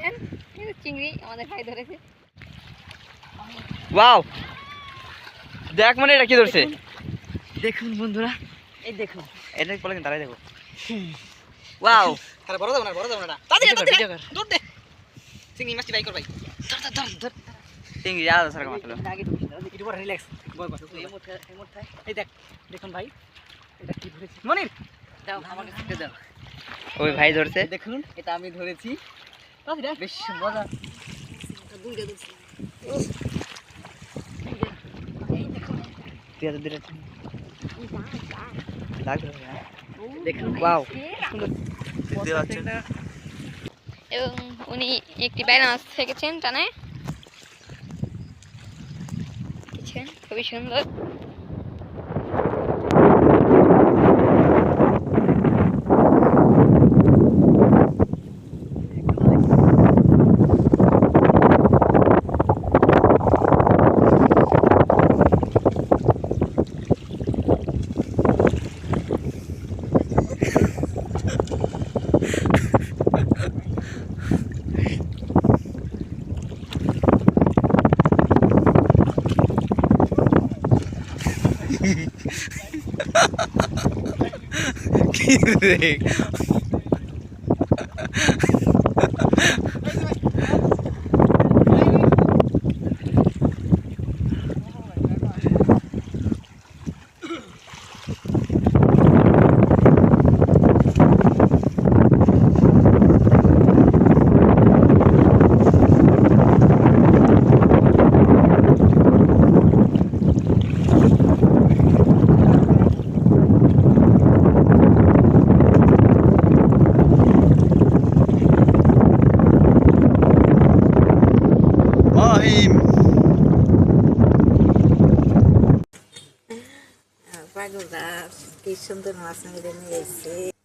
দেখছেন চিংড়ি আমাদের ভাই ধরেছে। ওয়াও, দেখ মানে এটা কি ধরছে দেখুন বন্ধুরা, এই দেখুন এটা বলে কিন্তু তারাই দেখো। ওয়াও, আরে বড় দাও না ভিডিও কর। দূর দে চিংড়ি মাছটি বাই কর ভাই ধর চিংড়ি আলাদা সারা মাছলো। আগে ঢুকিস একটু পরে রিল্যাক্স বল বল এই মোটটা এই দেখ দেখুন ভাই এটা কি ধরেছি মনির দাও আমাকে ছিটে দাও। ওই ভাই ধরছে। দেখুন এটা আমি ধরেছি বেশ মজা। তুই এত দূরে দেখুন ওয়াও, এবং উনি একটি বাইনা মাছ থেকেছেন টানায়, খুবই সুন্দর। কি রে পাগল কি সুন্দর মাছ মেরে নিয়ে এসছে।